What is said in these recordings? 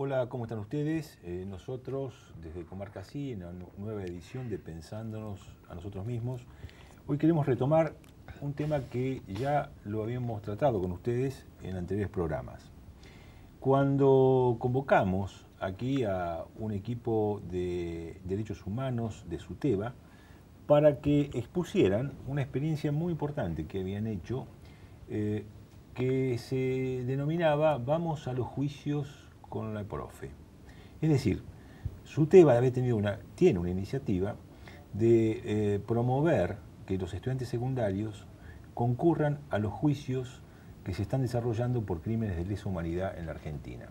Hola, ¿cómo están ustedes? Nosotros, desde Comarca Sí, en la nueva edición de Pensándonos a nosotros mismos, hoy queremos retomar un tema que ya lo habíamos tratado con ustedes en anteriores programas. Cuando convocamos aquí a un equipo de derechos humanos de SUTEBA para que expusieran una experiencia muy importante que habían hecho, que se denominaba Vamos a los juicios con la profe. Es decir, SUTEBA tiene una iniciativa de promover que los estudiantes secundarios concurran a los juicios que se están desarrollando por crímenes de lesa humanidad en la Argentina.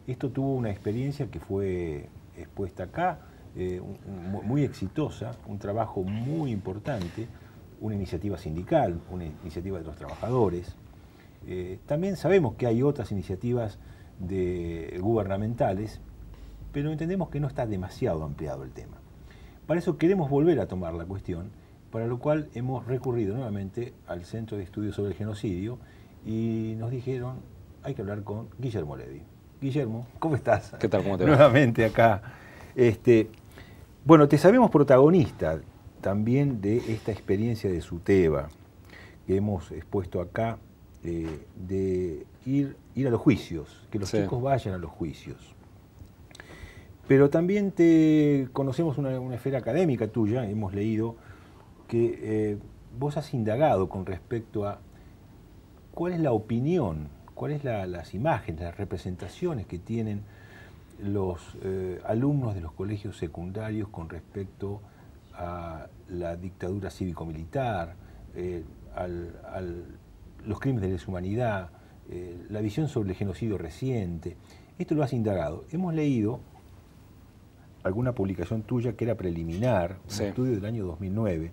Esto tuvo una experiencia que fue expuesta acá, muy exitosa, un trabajo muy importante, una iniciativa sindical, una iniciativa de los trabajadores. También sabemos que hay otras iniciativas gubernamentales, pero entendemos que no está demasiado ampliado el tema. Para eso queremos volver a tomar la cuestión, para lo cual hemos recurrido nuevamente al Centro de Estudios sobre el Genocidio y nos dijeron, hay que hablar con Guillermo Levi. Guillermo, ¿cómo estás? ¿Qué tal? ¿Cómo te va? Nuevamente acá. Bueno, te sabemos protagonista también de esta experiencia de SUTEBA que hemos expuesto acá, de ir a los juicios, que los chicos vayan a los juicios. Pero también te conocemos una esfera académica tuya, hemos leído que vos has indagado con respecto a cuál es la opinión, cuáles las imágenes, las representaciones que tienen los alumnos de los colegios secundarios con respecto a la dictadura cívico-militar, los crímenes de lesa humanidad, la visión sobre el genocidio reciente. Esto lo has indagado. Hemos leído alguna publicación tuya que era preliminar, un estudio del año 2009,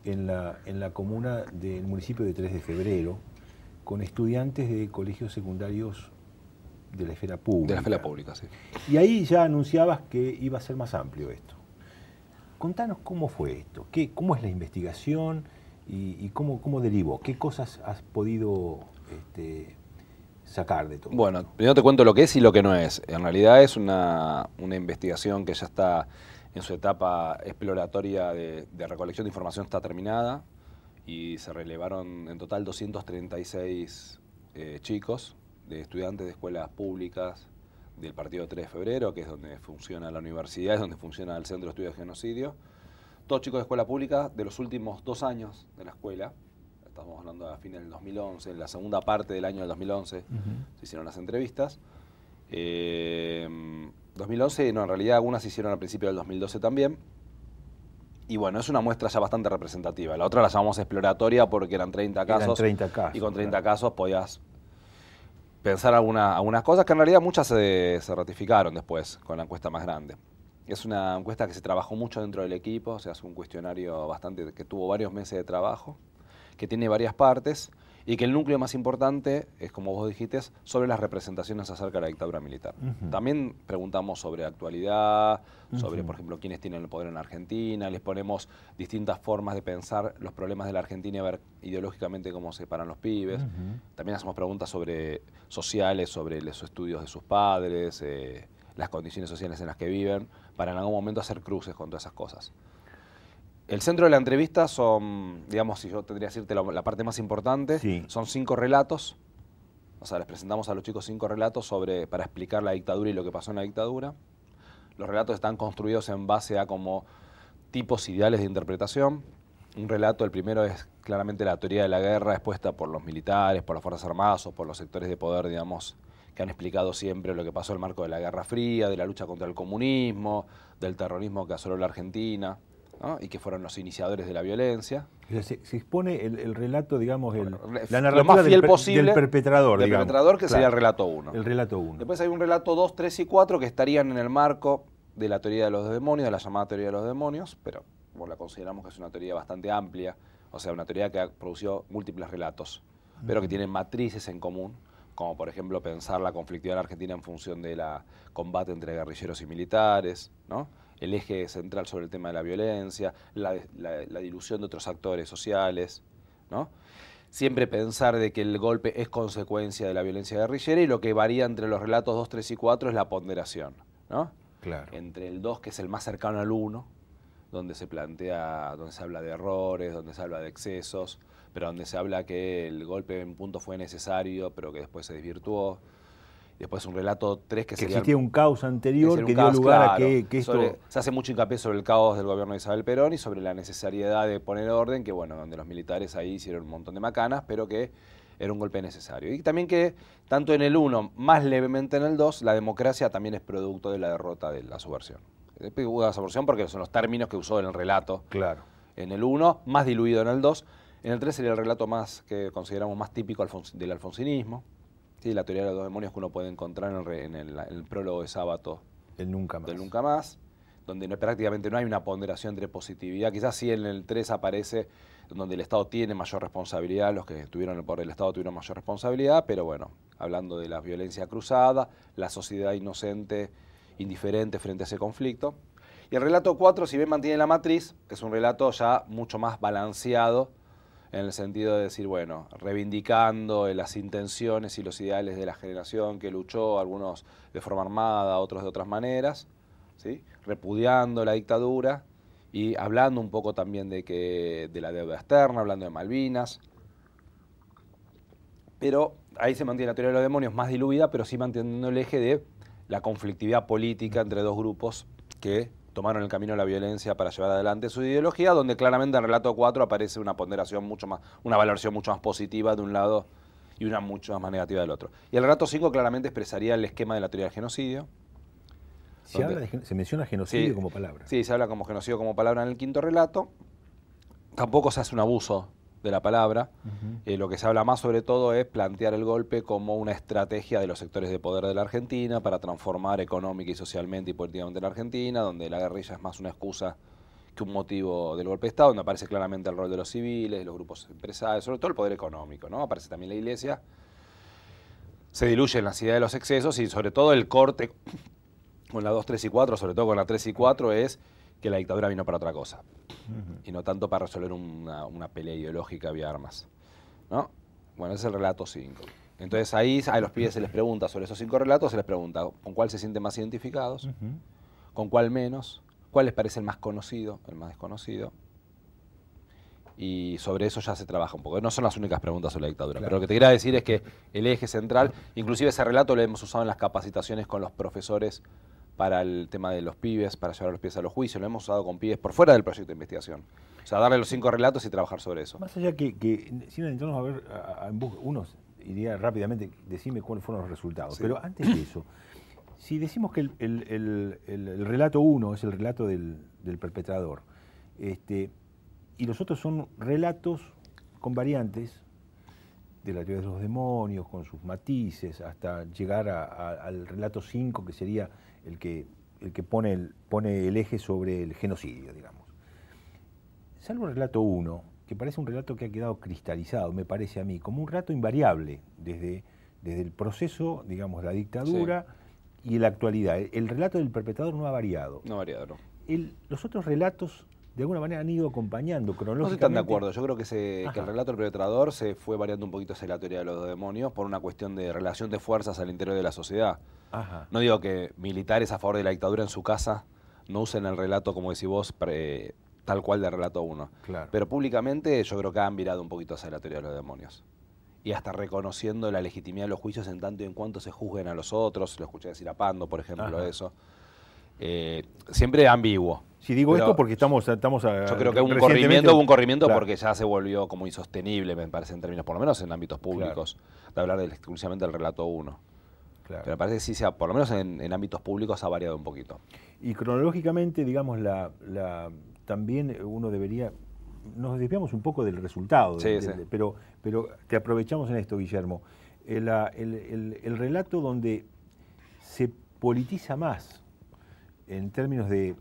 en la comuna del municipio de 3 de Febrero, con estudiantes de colegios secundarios de la esfera pública. De la esfera pública, sí. Y ahí ya anunciabas que iba a ser más amplio esto. Contanos cómo fue esto, cómo es la investigación y cómo derivó, qué cosas has podido sacar de todo. Bueno, primero te cuento lo que es y lo que no es. En realidad es una investigación que ya está en su etapa exploratoria de recolección de información, está terminada y se relevaron en total 236 chicos de estudiantes de escuelas públicas del partido 3 de febrero, que es donde funciona la universidad, es donde funciona el Centro de Estudios de Genocidio. Todos chicos de escuela pública de los últimos 2 años de la escuela. Estamos hablando a fines del 2011, en la segunda parte del año del 2011 se hicieron las entrevistas. 2011, no, en realidad algunas se hicieron al principio del 2012 también. Y bueno, es una muestra ya bastante representativa. La otra la llamamos exploratoria porque eran 30 casos. Eran 30 casos. Y con 30 casos podías pensar algunas cosas que en realidad muchas se ratificaron después con la encuesta más grande. Es una encuesta que se trabajó mucho dentro del equipo, o sea, es un cuestionario que tuvo varios meses de trabajo, que tiene varias partes y que el núcleo más importante es, como vos dijiste, sobre las representaciones acerca de la dictadura militar. También preguntamos sobre actualidad, sobre, por ejemplo, quiénes tienen el poder en la Argentina, les ponemos distintas formas de pensar los problemas de la Argentina y ver ideológicamente cómo se paran los pibes. También hacemos preguntas sociales, sobre los estudios de sus padres, las condiciones sociales en las que viven, para en algún momento hacer cruces con todas esas cosas. El centro de la entrevista son, digamos, si yo tendría que decirte la parte más importante, son 5 relatos. O sea, les presentamos a los chicos 5 relatos para explicar la dictadura y lo que pasó en la dictadura. Los relatos están construidos en base a como tipos ideales de interpretación. Un relato, el primero, es claramente la teoría de la guerra expuesta por los militares, por las Fuerzas Armadas o por los sectores de poder, digamos, que han explicado siempre lo que pasó en el marco de la Guerra Fría, de la lucha contra el comunismo, del terrorismo que asoló la Argentina, ¿no? Y que fueron los iniciadores de la violencia. O sea, se expone el relato, digamos, la narrativa narrativa más fiel posible del perpetrador, del digamos. perpetrador, que sería el relato 1. El relato 1. Después hay un relato 2, 3 y 4 que estarían en el marco de la teoría de los demonios, de la llamada teoría de los demonios, pero la consideramos que es una teoría bastante amplia, o sea, una teoría que ha producido múltiples relatos, pero que tienen matrices en común, como por ejemplo pensar la conflictividad en la Argentina en función de la combate entre guerrilleros y militares, ¿no? El eje central sobre el tema de la violencia, la dilución de otros actores sociales, ¿no? siempre pensar de que el golpe es consecuencia de la violencia guerrillera, y lo que varía entre los relatos 2, 3 y 4 es la ponderación, ¿no? Claro. Entre el 2, que es el más cercano al 1, donde se plantea, donde se habla de errores, donde se habla de excesos, pero donde se habla que el golpe en punto fue necesario, pero que después se desvirtuó. Después un relato 3 que sería... existía un caos anterior que dio caos, lugar claro, a que esto... se hace mucho hincapié sobre el caos del gobierno de Isabel Perón y sobre la necesidad de poner orden, que bueno, donde los militares ahí hicieron un montón de macanas, pero que era un golpe necesario. Y también que, tanto en el 1, más levemente en el 2, la democracia también es producto de la derrota de la subversión. La subversión porque son los términos que usó en el relato. Claro. En el 1, más diluido en el 2. En el 3 sería el relato más que consideramos más típico del alfonsinismo. Sí, la teoría de los demonios que uno puede encontrar en el prólogo de Sábato. El Nunca Más. Del Nunca Más, donde prácticamente no hay una ponderación entre positividad. Quizás sí en el 3 aparece donde el Estado tiene mayor responsabilidad, los que estuvieron el poder del Estado tuvieron mayor responsabilidad, pero bueno, hablando de la violencia cruzada, la sociedad inocente, indiferente frente a ese conflicto. Y el relato 4, si bien mantiene la matriz, es un relato ya mucho más balanceado, en el sentido de decir, bueno, reivindicando las intenciones y los ideales de la generación que luchó, algunos de forma armada, otros de otras maneras, ¿sí? Repudiando la dictadura y hablando un poco también de la deuda externa, hablando de Malvinas. Pero ahí se mantiene la teoría de los demonios más diluida, pero sí manteniendo el eje de la conflictividad política entre dos grupos que tomaron el camino de la violencia para llevar adelante su ideología, donde claramente en el relato 4 aparece una ponderación mucho más, una valoración mucho más positiva de un lado y una mucho más negativa del otro. Y el relato 5 claramente expresaría el esquema de la teoría del genocidio. Se menciona genocidio sí, como palabra. Sí, se habla como genocidio como palabra en el quinto relato. Tampoco se hace un abuso de la palabra. Lo que se habla más sobre todo es plantear el golpe como una estrategia de los sectores de poder de la Argentina para transformar económica y socialmente y políticamente la Argentina, donde la guerrilla es más una excusa que un motivo del golpe de Estado, donde aparece claramente el rol de los civiles, los grupos empresarios, sobre todo el poder económico, ¿no? Aparece también la Iglesia. Se diluyen las ideas de los excesos y sobre todo el corte con la 2, 3 y 4, sobre todo con la 3 y 4, es que la dictadura vino para otra cosa. Y no tanto para resolver una pelea ideológica vía armas, ¿no? Bueno, ese es el relato 5. Entonces ahí a los pibes se les pregunta sobre esos 5 relatos, se les pregunta con cuál se sienten más identificados, con cuál menos, cuál les parece el más conocido, el más desconocido. Y sobre eso ya se trabaja un poco. No son las únicas preguntas sobre la dictadura, claro. Pero lo que te quería decir es que el eje central, inclusive ese relato lo hemos usado en las capacitaciones con los profesores para el tema de los pibes, para llevar a los pibes a los juicios, lo hemos usado con pibes por fuera del proyecto de investigación. O sea, darle los 5 relatos y trabajar sobre eso. Más allá que sin adentrarnos a ver, uno iría rápidamente, decime cuáles fueron los resultados. Sí. Pero antes de eso, si decimos que el relato 1 es el relato del perpetrador, y los otros son relatos con variantes de la teoría de los demonios, con sus matices, hasta llegar al relato 5, que sería el que pone el eje sobre el genocidio, digamos. Salvo el relato 1, que parece un relato que ha quedado cristalizado, me parece a mí, como un relato invariable desde el proceso, digamos, la dictadura y la actualidad. El relato del perpetrador no ha variado. No ha variado, no. Los otros relatos, de alguna manera, han ido acompañando cronológicamente. No estoy tan de acuerdo. Yo creo que el relato del perpetrador se fue variando un poquito hacia la teoría de los demonios por una cuestión de relación de fuerzas al interior de la sociedad. Ajá. No digo que militares a favor de la dictadura en su casa no usen el relato, como decís vos, tal cual del relato 1. Claro. Pero públicamente yo creo que han virado un poquito hacia la teoría de los demonios. Y hasta reconociendo la legitimidad de los juicios en tanto y en cuanto se juzguen a los otros. Lo escuché decir a Pando, por ejemplo, eso. Siempre ambiguo. Si digo esto porque estamos yo creo que hubo un corrimiento claro. Porque ya se volvió como insostenible, me parece, en términos, por lo menos en ámbitos públicos, claro. De hablar exclusivamente del relato 1. Claro. Pero me parece que sí, por lo menos en ámbitos públicos ha variado un poquito. Y cronológicamente, digamos, también uno debería... Nos desviamos un poco del resultado, pero te aprovechamos en esto, Guillermo. El relato donde se politiza más en términos de...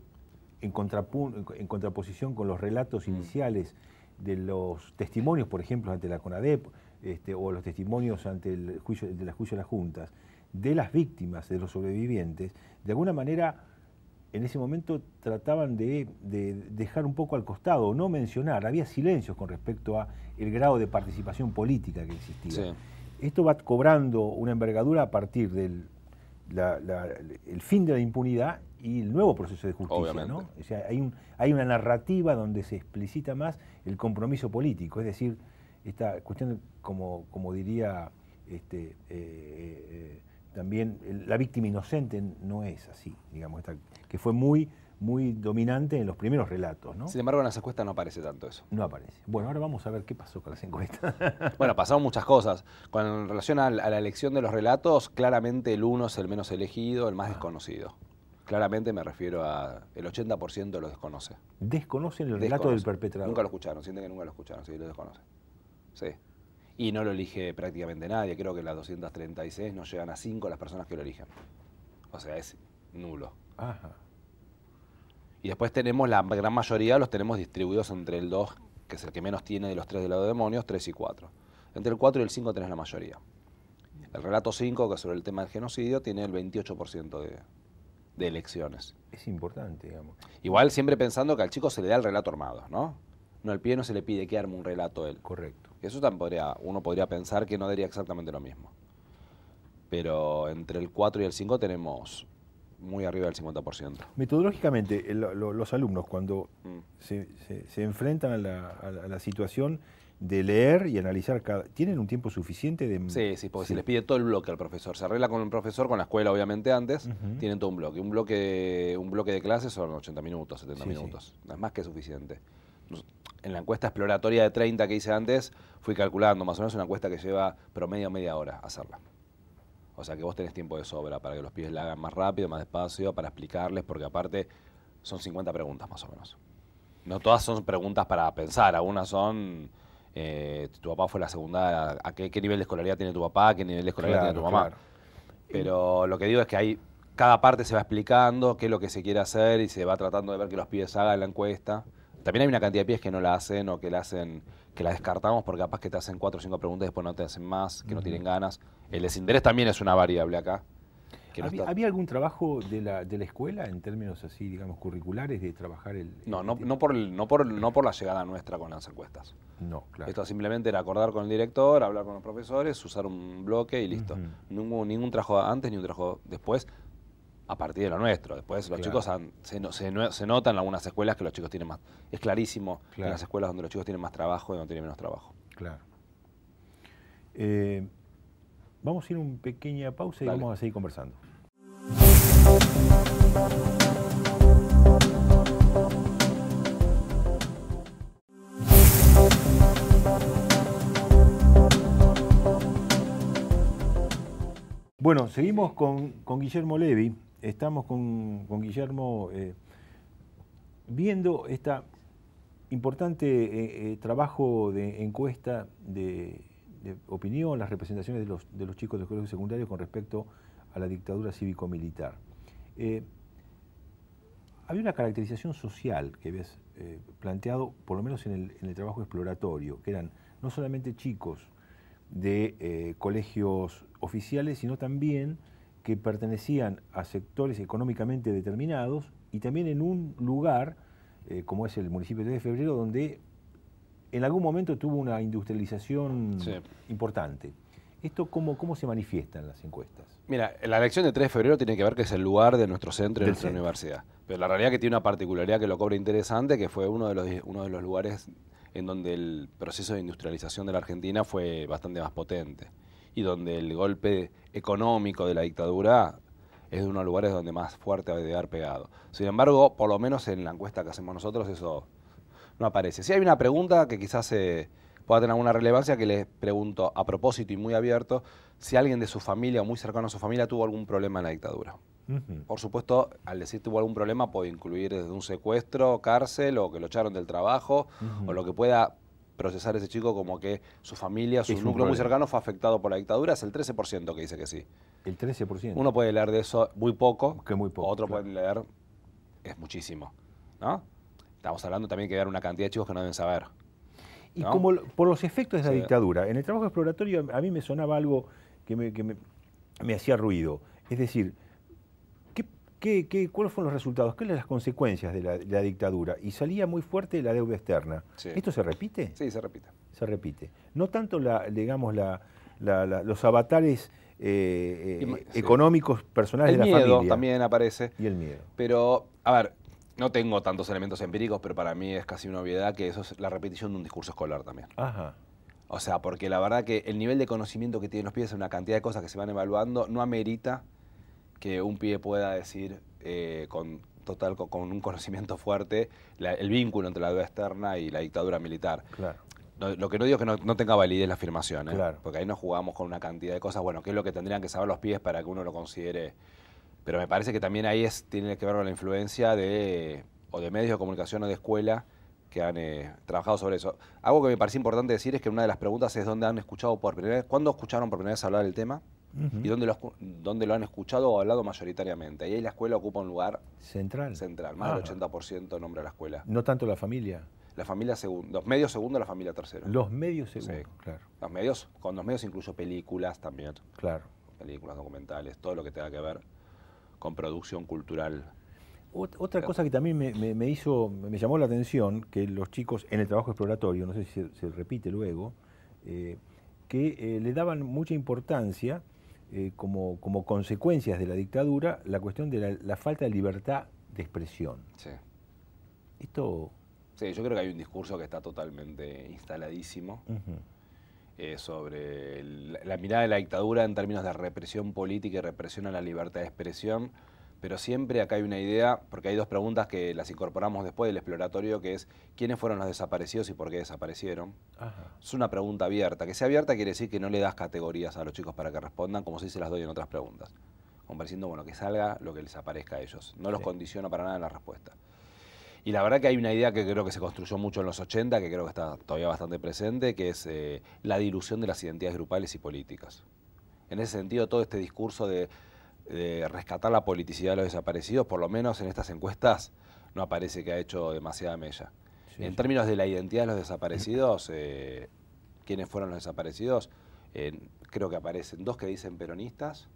En contraposición con los relatos iniciales de los testimonios, por ejemplo, ante la CONADEP, o los testimonios ante el juicio de las juntas, de las víctimas, de los sobrevivientes, de alguna manera en ese momento trataban de dejar un poco al costado, no mencionar, había silencios con respecto a el grado de participación política que existía. Sí. Esto va cobrando una envergadura a partir del el fin de la impunidad y el nuevo proceso de justicia. Obviamente. ¿No? O sea, hay una narrativa donde se explicita más el compromiso político, es decir, esta cuestión, como diría también, la víctima inocente no es así, digamos, que fue muy dominante en los primeros relatos, ¿no? Sin embargo, en las encuestas no aparece tanto eso. No aparece. Bueno, ahora vamos a ver qué pasó con las encuestas. Bueno, pasaron muchas cosas. En relación a la elección de los relatos, claramente el 1 es el menos elegido, el más desconocido. Claramente me refiero a el 80% lo desconoce. Desconocen el relato del perpetrador. Nunca lo escucharon, sienten que nunca lo escucharon, sí, lo desconocen. Sí. Y no lo elige prácticamente nadie, creo que las 236 no llegan a 5 las personas que lo eligen. O sea, es nulo. Ajá. Y después tenemos, la gran mayoría los tenemos distribuidos entre el 2, que es el que menos tiene de los 3 de los demonios, 3 y 4. Entre el 4 y el 5 tenés la mayoría. El relato 5, que es sobre el tema del genocidio, tiene el 28% de elecciones. Es importante, digamos. Igual siempre pensando que al chico se le da el relato armado, ¿no? No, al pibe no se le pide que arme un relato él. Correcto. Eso también uno podría pensar que no daría exactamente lo mismo. Pero entre el 4 y el 5 tenemos muy arriba del 50%. Metodológicamente, los alumnos cuando se enfrentan a la situación de leer y analizar ¿tienen un tiempo suficiente de...? Sí, porque se les pide todo el bloque al profesor. Se arregla con el profesor, con la escuela obviamente antes, tienen todo un bloque. Un bloque de clases son 80 minutos, 70 minutos. No es más que suficiente. En la encuesta exploratoria de 30 que hice antes, fui calculando más o menos una encuesta que lleva promedio media hora hacerla. O sea que vos tenés tiempo de sobra para que los pibes la hagan más rápido, más despacio, para explicarles, porque aparte son 50 preguntas más o menos. No todas son preguntas para pensar, algunas son, tu papá fue la segunda, ¿a qué nivel de escolaridad tiene tu papá? ¿A qué nivel de escolaridad tiene tu mamá? Claro. Pero lo que digo es que cada parte se va explicando qué es lo que se quiere hacer y se va tratando de ver que los pibes hagan la encuesta. También hay una cantidad de pibes que no la hacen o que la hacen, que la descartamos porque capaz que te hacen 4 o 5 preguntas y después no te hacen más, que no tienen ganas. El desinterés también es una variable acá. ¿Había algún trabajo de la escuela en términos así, digamos, curriculares de trabajar No por la llegada nuestra con las encuestas. No, claro. Esto simplemente era acordar con el director, hablar con los profesores, usar un bloque y listo. No hubo ningún trabajo antes ni un trabajo después. A partir de lo nuestro. Después los chicos se notan en algunas escuelas que los chicos tienen más. Es clarísimo en las escuelas donde los chicos tienen más trabajo y donde tienen menos trabajo. Claro. Vamos a ir a una pequeña pausa y vamos a seguir conversando. Bueno, seguimos con Guillermo Levi. Estamos con Guillermo viendo este importante trabajo de encuesta de opinión, las representaciones de los chicos de colegios secundarios con respecto a la dictadura cívico-militar. Había una caracterización social que habías planteado, por lo menos en el trabajo exploratorio, que eran no solamente chicos de colegios oficiales, sino también que pertenecían a sectores económicamente determinados y también en un lugar, como es el municipio de 3 de Febrero, donde en algún momento tuvo una industrialización importante. ¿Esto cómo se manifiesta en las encuestas? Mira, la elección de 3 de febrero tiene que ver que es el lugar de nuestro centro y de nuestra universidad. Pero la realidad es que tiene una particularidad que lo cobra interesante, que fue uno de los lugares en donde el proceso de industrialización de la Argentina fue bastante más potente y donde el golpe económico de la dictadura es de uno de los lugares donde más fuerte debe haber pegado. Sin embargo, por lo menos en la encuesta que hacemos nosotros, eso no aparece. Sí hay una pregunta que quizás pueda tener alguna relevancia, que les pregunto a propósito y muy abierto, si alguien de su familia o muy cercano a su familia tuvo algún problema en la dictadura. Por supuesto, al decir tuvo algún problema puede incluir desde un secuestro, cárcel o que lo echaron del trabajo o lo que pueda procesar ese chico como que su familia, su núcleo muy cercano fue afectado por la dictadura. Es el 13% que dice que sí. El 13%. Uno puede leer de eso muy poco, que muy poco, otro puede leer es muchísimo, ¿no? Estamos hablando también que hay una cantidad de chicos que no deben saber. Y como por los efectos de la dictadura, en el trabajo exploratorio a mí me sonaba algo que me hacía ruido. Es decir, ¿Cuáles fueron los resultados? ¿Cuáles las consecuencias de la dictadura? Y salía muy fuerte la deuda externa. Sí. ¿Esto se repite? Sí, se repite. Se repite. No tanto los avatares económicos personales de la familia. El miedo también aparece. Y el miedo. Pero, a ver, no tengo tantos elementos empíricos, pero para mí es casi una obviedad que eso es la repetición de un discurso escolar también. Ajá. O sea, porque la verdad que el nivel de conocimiento que tienen los pibes en una cantidad de cosas que se van evaluando no amerita que un pibe pueda decir con un conocimiento fuerte el vínculo entre la deuda externa y la dictadura militar. Claro. Lo que no digo es que no tenga validez la afirmación, Claro. Porque ahí nos jugamos con una cantidad de cosas, bueno, que es lo que tendrían que saber los pibes para que uno lo considere. Pero me parece que también ahí tiene que ver con la influencia de medios de comunicación o de escuela que han trabajado sobre eso. Algo que me parece importante decir es que una de las preguntas es dónde han escuchado por primera vez, cuándo escucharon por primera vez hablar del tema y dónde lo han escuchado o hablado mayoritariamente. Y ahí la escuela ocupa un lugar central. Más del 80% nombra la escuela. No tanto la familia. La familia segundo, los medios segundo, la familia tercero. Los medios segundo, sí. Claro. Con los medios incluyo películas también. Claro. Películas, documentales, todo lo que tenga que ver con producción cultural. Otra cosa que también me llamó la atención, que los chicos en el trabajo exploratorio, no sé si se repite luego, que le daban mucha importancia como consecuencias de la dictadura la cuestión de la falta de libertad de expresión. Sí. Esto... Sí, yo creo que hay un discurso que está totalmente instaladísimo sobre la mirada de la dictadura en términos de represión política y represión a la libertad de expresión. Pero siempre acá hay una idea, porque hay dos preguntas que las incorporamos después del exploratorio, que es ¿quiénes fueron los desaparecidos y por qué desaparecieron? Ajá. Es una pregunta abierta. Que sea abierta quiere decir que no le das categorías a los chicos para que respondan, como si se las doy en otras preguntas. Como diciendo, bueno, que salga lo que les aparezca a ellos. No los condiciona para nada en la respuesta. Y la verdad que hay una idea que creo que se construyó mucho en los 80, que creo que está todavía bastante presente, que es la dilución de las identidades grupales y políticas. En ese sentido, todo este discurso de rescatar la politicidad de los desaparecidos, por lo menos en estas encuestas, no aparece que ha hecho demasiada mella. Sí, en términos de la identidad de los desaparecidos, ¿quiénes fueron los desaparecidos? Creo que aparecen dos que dicen peronistas,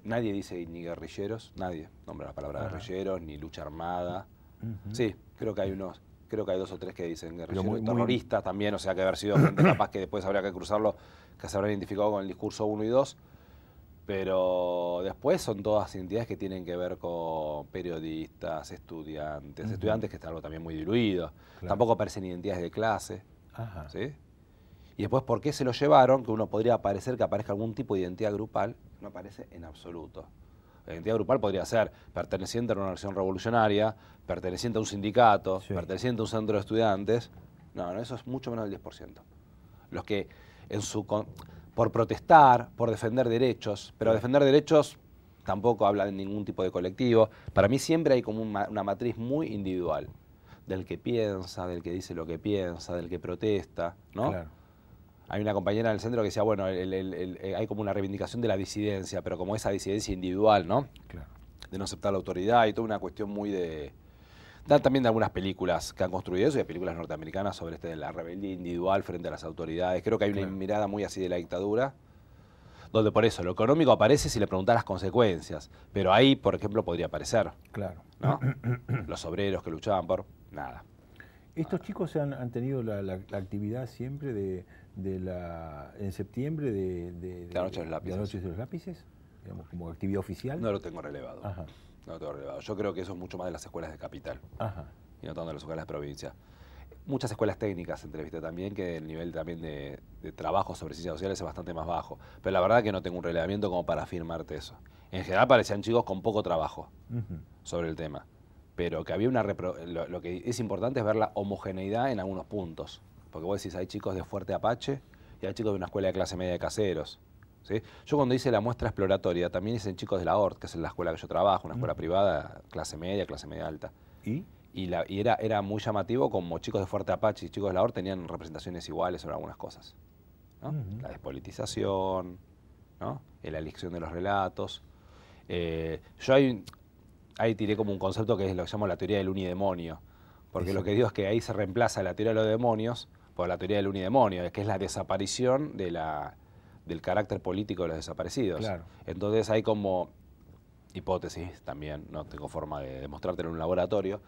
nadie dice ni guerrilleros, nadie nombra la palabra guerrilleros, ni lucha armada. Sí, creo que hay dos o tres que dicen guerrilleros, terroristas también, o sea que haber sido gente capaz que después habría que cruzarlo, que se habrán identificado con el discurso 1 y 2. Pero después son todas identidades que tienen que ver con periodistas, estudiantes que está algo también muy diluido. Claro. Tampoco aparecen identidades de clase. Ajá. ¿Sí? Y después, ¿por qué se lo llevaron? Que uno podría parecer que aparezca algún tipo de identidad grupal, no aparece en absoluto. La identidad grupal podría ser perteneciente a una organización revolucionaria, perteneciente a un sindicato, perteneciente a un centro de estudiantes. No, eso es mucho menos del 10%. Los que por protestar, por defender derechos, pero defender derechos tampoco habla de ningún tipo de colectivo. Para mí siempre hay como una matriz muy individual, del que piensa, del que dice lo que piensa, del que protesta, ¿no? Claro. Hay una compañera en el centro que decía, bueno, hay como una reivindicación de la disidencia, pero como esa disidencia individual, ¿no? Claro. De no aceptar la autoridad y toda una cuestión muy de... También de algunas películas que han construido eso y de películas norteamericanas sobre la rebeldía individual frente a las autoridades. Creo que hay una mirada muy así de la dictadura, donde por eso lo económico aparece si le preguntas las consecuencias, pero ahí, por ejemplo, podría aparecer. Claro. ¿No? Los obreros que luchaban por nada. Estos chicos han tenido la actividad siempre en septiembre de la Noche de los Lápices. De la Noche de los Lápices, digamos, como actividad oficial. No lo tengo relevado. Ajá. No lo tengo relevado. Yo creo que eso es mucho más de las escuelas de capital. Ajá. Y no tanto de las escuelas de provincia. Muchas escuelas técnicas entrevisté también, que el nivel también de trabajo sobre ciencias sociales es bastante más bajo. Pero la verdad que no tengo un relevamiento como para afirmarte eso. En general parecían chicos con poco trabajo sobre el tema. Pero que había lo que es importante es ver la homogeneidad en algunos puntos. Porque vos decís, hay chicos de Fuerte Apache y hay chicos de una escuela de clase media de Caseros. ¿Sí? Yo cuando hice la muestra exploratoria también hice chicos de la ORT, que es la escuela que yo trabajo, una escuela privada, clase media alta. Y era muy llamativo como chicos de Fuerte Apache y chicos de la ORT tenían representaciones iguales sobre algunas cosas, ¿no? La despolitización, ¿no? La elección de los relatos. Yo ahí tiré como un concepto que es lo que llamo la teoría del unidemonio, porque lo que digo es que ahí se reemplaza la teoría de los demonios por la teoría del unidemonio, que es la desaparición del carácter político de los desaparecidos. Claro. Entonces hay como hipótesis también, no tengo forma de demostrártelo en un laboratorio,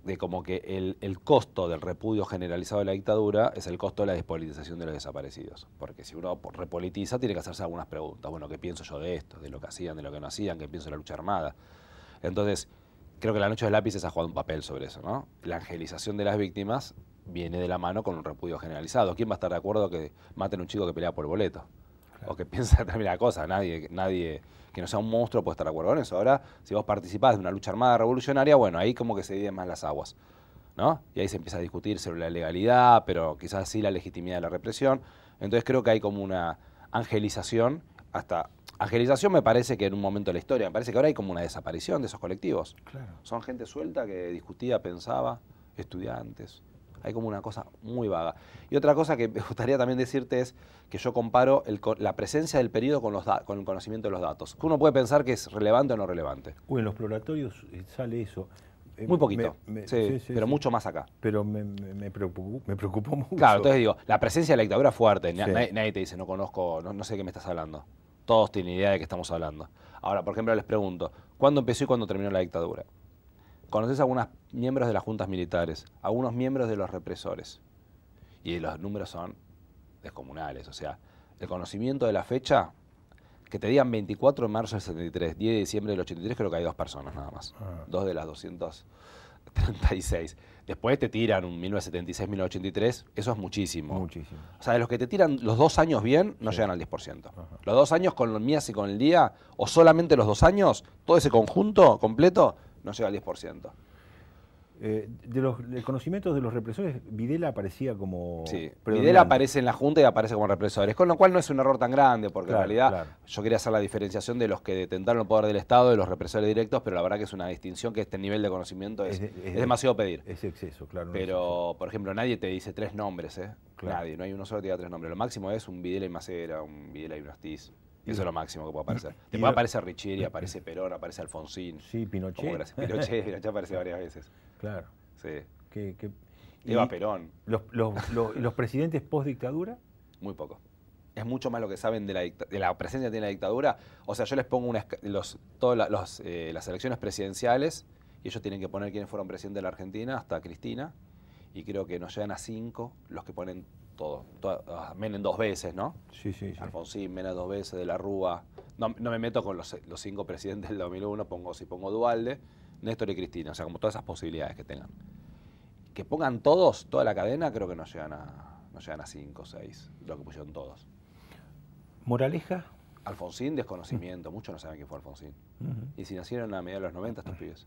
de como que el costo del repudio generalizado de la dictadura es el costo de la despolitización de los desaparecidos. Porque si uno repolitiza, tiene que hacerse algunas preguntas. Bueno, ¿qué pienso yo de esto? De lo que hacían, de lo que no hacían, ¿qué pienso de la lucha armada? Entonces, creo que la Noche de Lápices ha jugado un papel sobre eso, ¿no? La angelización de las víctimas viene de la mano con un repudio generalizado. ¿Quién va a estar de acuerdo que maten a un chico que pelea por el boleto? Claro. O que piensa determinada cosa. Nadie que no sea un monstruo puede estar de acuerdo con eso. Ahora, si vos participás de una lucha armada revolucionaria, bueno, ahí como que se dividen más las aguas, ¿no? Y ahí se empieza a discutir sobre la legalidad, pero quizás sí la legitimidad de la represión. Entonces creo que hay como una angelización, angelización me parece que en un momento de la historia, me parece que ahora hay como una desaparición de esos colectivos. Claro. Son gente suelta que discutía, pensaba, estudiantes. Hay como una cosa muy vaga. Y otra cosa que me gustaría también decirte es que yo comparo la presencia del periodo con el conocimiento de los datos. Uno puede pensar que es relevante o no relevante. Uy, en los exploratorios sale eso. Muy poquito, sí, pero sí. Mucho más acá. Pero me preocupó mucho. Claro, entonces digo, la presencia de la dictadura es fuerte. Sí. Nadie te dice, no conozco, no sé de qué me estás hablando. Todos tienen idea de qué estamos hablando. Ahora, por ejemplo, les pregunto, ¿cuándo empezó y cuándo terminó la dictadura? ¿Conoces a algunos miembros de las juntas militares, algunos miembros de los represores? Y los números son descomunales. O sea, el conocimiento de la fecha, que te digan 24 de marzo del 73, 10 de diciembre del 83, creo que hay 2 personas nada más. Dos de las 236. Después te tiran un 1976, 1983, eso es muchísimo. Muchísimo. O sea, de los que te tiran los 2 años bien, no llegan al 10%. Ajá. Los 2 años con los mías y con el día, o solamente los 2 años, todo ese conjunto completo, no llega al 10%. De conocimientos de los represores, Videla aparecía como... Sí, Videla aparece en la Junta y aparece como represores, con lo cual no es un error tan grande, porque claro, en realidad yo quería hacer la diferenciación de los que detentaron el poder del Estado, de los represores directos, pero la verdad que es una distinción que este nivel de conocimiento es demasiado pedir. Es exceso, claro. Pero, por ejemplo, nadie te dice 3 nombres, ¿eh? Claro. Nadie, no hay uno solo que te diga 3 nombres. Lo máximo es un Videla y Macera, un Videla y un Astiz. Eso es lo máximo que puede aparecer. Después aparece Richieri, aparece Perón, aparece Alfonsín. Sí, Pinochet. Pinochet aparece varias veces. Claro. Sí. Eva Perón. ¿Los presidentes post-dictadura? Muy poco. Es mucho más lo que saben de la presencia que tiene la dictadura. O sea, yo les pongo todas las elecciones presidenciales y ellos tienen que poner quiénes fueron presidentes de la Argentina hasta Cristina. Y creo que nos llegan a 5 los que ponen todo. Menem 2 veces, ¿no? Sí. Alfonsín, Menem 2 veces, de la Rúa. No me meto con los 5 presidentes del 2001, si pongo Duhalde, Néstor y Cristina. O sea, como todas esas posibilidades que tengan. Que pongan todos, toda la cadena, creo que no llegan a 5 o 6, lo que pusieron todos. ¿Moraleja? Alfonsín, desconocimiento. Muchos no saben quién fue Alfonsín. Y si nacieron a mediados de los 90 estos pibes.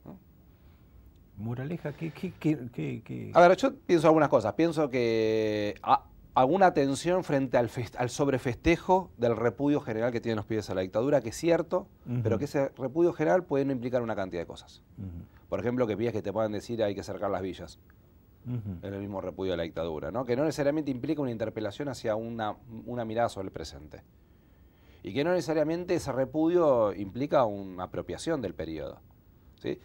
¿No? ¿Moraleja? ¿Qué? A ver, yo pienso algunas cosas. Pienso que alguna tensión frente al sobrefestejo del repudio general que tienen los pibes a la dictadura, que es cierto, pero que ese repudio general puede no implicar una cantidad de cosas. Por ejemplo, que pibes que te puedan decir hay que cercar las villas. Es el mismo repudio a la dictadura, ¿no? Que no necesariamente implica una interpelación hacia una mirada sobre el presente. Y que no necesariamente ese repudio implica una apropiación del periodo, ¿sí?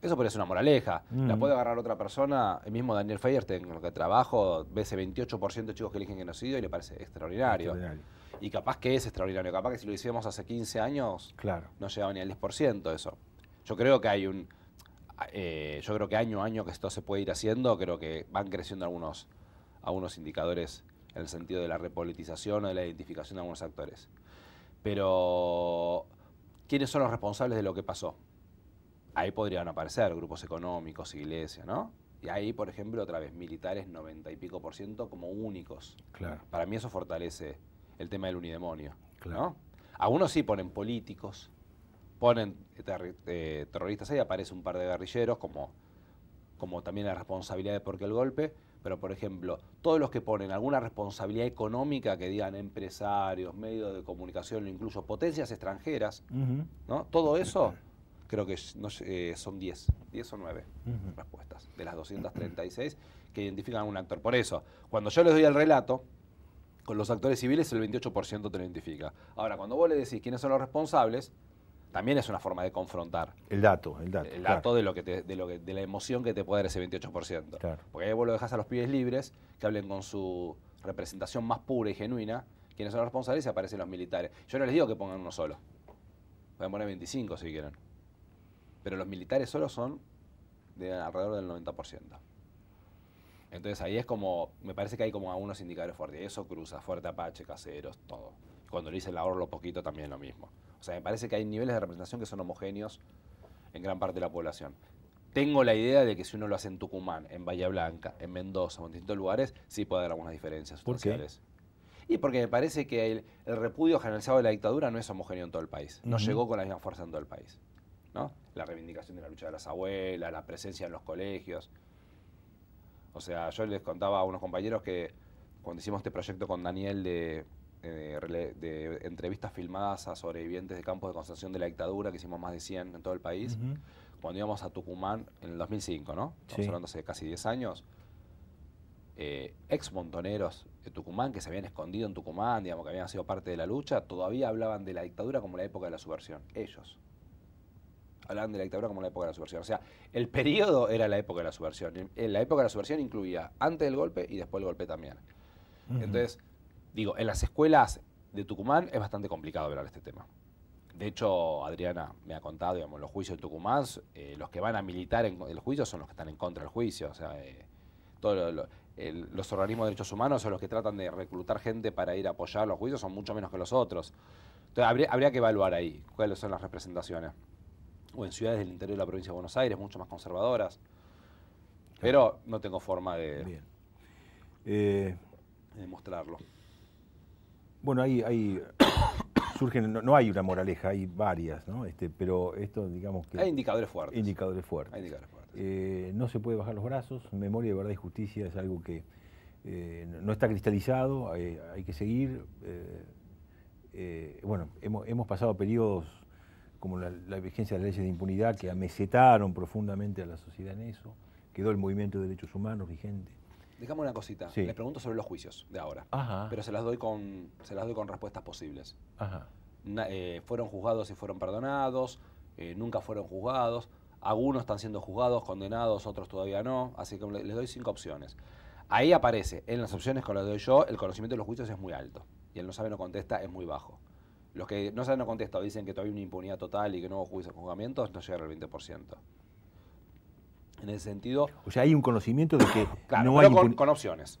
Eso puede ser una moraleja. La puede agarrar otra persona, el mismo Daniel Feuerstein, con el que trabajo, ve ese 28% de chicos que eligen genocidio y le parece extraordinario. Y capaz que es extraordinario. Capaz que si lo hicimos hace 15 años, no llegaba ni al 10% eso. Yo creo que hay año a año que esto se puede ir haciendo, creo que van creciendo algunos indicadores en el sentido de la repolitización o de la identificación de algunos actores. Pero, ¿quiénes son los responsables de lo que pasó? Ahí podrían aparecer grupos económicos, iglesias, ¿no? Y ahí, por ejemplo, otra vez, militares 90 y pico % como únicos. Claro. Para mí eso fortalece el tema del unidemonio, ¿no? Algunos sí ponen políticos, ponen terroristas, ahí aparece un par de guerrilleros, como también la responsabilidad de por qué el golpe, pero por ejemplo, todos los que ponen alguna responsabilidad económica, que digan empresarios, medios de comunicación, incluso potencias extranjeras, ¿no? Todo eso, creo que son 10 o 9 respuestas de las 236 que identifican a un actor. Por eso, cuando yo les doy el relato, con los actores civiles el 28% te lo identifica. Ahora, cuando vos le decís quiénes son los responsables, también es una forma de confrontar. El dato de la emoción que te puede dar ese 28%. Claro. Porque ahí vos lo dejás a los pibes libres, que hablen con su representación más pura y genuina, quiénes son los responsables, y aparecen los militares. Yo no les digo que pongan uno solo. Pueden poner 25 si quieren. Pero los militares solo son de alrededor del 90%. Entonces ahí es como, me parece que hay como algunos indicadores fuertes. Eso cruza, Fuerte Apache, Caseros, todo. Cuando le dice la Orlo poquito también lo mismo. O sea, me parece que hay niveles de representación que son homogéneos en gran parte de la población. Tengo la idea de que si uno lo hace en Tucumán, en Bahía Blanca, en Mendoza o en distintos lugares, sí puede haber algunas diferencias sustanciales. ¿Por qué? Y porque me parece que el repudio generalizado de la dictadura no es homogéneo en todo el país. No llegó con la misma fuerza en todo el país, ¿no? La reivindicación de la lucha de las abuelas, la presencia en los colegios. O sea, yo les contaba a unos compañeros que cuando hicimos este proyecto con Daniel de entrevistas filmadas a sobrevivientes de campos de concentración de la dictadura, que hicimos más de 100 en todo el país, cuando íbamos a Tucumán en el 2005, ¿no? Estamos hablando hace casi 10 años, ex montoneros de Tucumán que se habían escondido en Tucumán, digamos, que habían sido parte de la lucha, todavía hablaban de la dictadura como la época de la subversión. Ellos hablaban de la dictadura como la época de la subversión. O sea, el periodo era la época de la subversión. La época de la subversión incluía antes del golpe y después del golpe también. Entonces, digo, en las escuelas de Tucumán es bastante complicado hablar de este tema. De hecho, Adriana me ha contado, digamos, los juicios de Tucumán, los que van a militar en el juicio son los que están en contra del juicio. O sea, los organismos de derechos humanos son los que tratan de reclutar gente para ir a apoyar los juicios, son mucho menos que los otros. Entonces, habría que evaluar ahí cuáles son las representaciones. O en ciudades del interior de la provincia de Buenos Aires, mucho más conservadoras. Pero no tengo forma de demostrarlo. Bueno, ahí surgen, no hay una moraleja, hay varias, ¿no? Pero esto, digamos que... Hay indicadores fuertes. Indicadores fuertes. Hay indicadores fuertes. No se puede bajar los brazos. Memoria de Verdad y Justicia es algo que no está cristalizado, hay que seguir. Bueno, hemos pasado periodos como la vigencia de las leyes de impunidad que amesetaron profundamente a la sociedad en eso. Quedó el movimiento de derechos humanos vigente. Dejame una cosita. Les pregunto sobre los juicios de ahora. Pero se las doy con respuestas posibles. Fueron juzgados y fueron perdonados, nunca fueron juzgados, algunos están siendo juzgados, condenados, otros todavía no, así que les doy 5 opciones. Ahí aparece, en las opciones que les doy yo, el conocimiento de los juicios es muy alto y el no sabe no contesta es muy bajo. Los que no saben no contesta o dicen que todavía hay una impunidad total y que no hubo juicios, juzgamientos, no llegan al 20%. En ese sentido... O sea, hay un conocimiento de que claro, no hay con opciones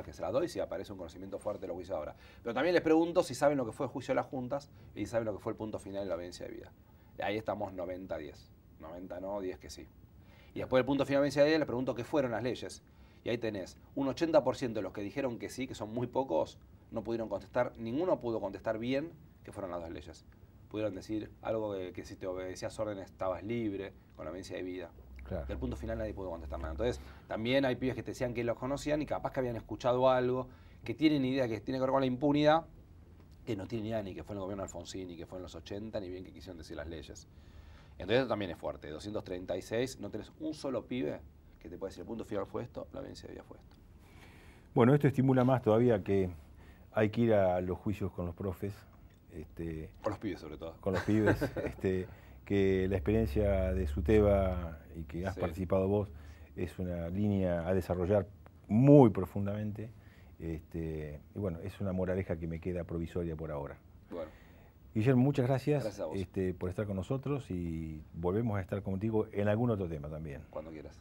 que se las doy si aparece un conocimiento fuerte de los juicios ahora. Pero también les pregunto si saben lo que fue el juicio de las juntas y si saben lo que fue el punto final de la audiencia de vida. Y ahí estamos 90-10. 90 no, 10 que sí. Y después del punto final de la audiencia de vida les pregunto qué fueron las leyes. Y ahí tenés un 80% de los que dijeron que sí, que son muy pocos, no pudieron contestar, ninguno pudo contestar bien qué fueron las 2 leyes. Pudieron decir algo que si te obedecías órdenes estabas libre con la audiencia de vida. Claro. Del punto final nadie pudo contestar nada. Entonces, también hay pibes que te decían que los conocían y capaz que habían escuchado algo, que tienen idea que tiene que ver con la impunidad, que no tienen idea ni que fue en el gobierno de Alfonsín, ni que fue en los 80, ni bien que quisieron decir las leyes. Entonces, eso también es fuerte. 236, no tenés un solo pibe que te pueda decir el punto final fue esto, la audiencia de vida fue esto. Bueno, esto estimula más todavía que hay que ir a los juicios con los profes. Con los pibes, sobre todo. Con los pibes. Que la experiencia de SUTEBA y que has participado vos es una línea a desarrollar muy profundamente. Y bueno, es una moraleja que me queda provisoria por ahora. Bueno. Guillermo, muchas gracias, a vos. Por estar con nosotros y volvemos a estar contigo en algún otro tema también. Cuando quieras.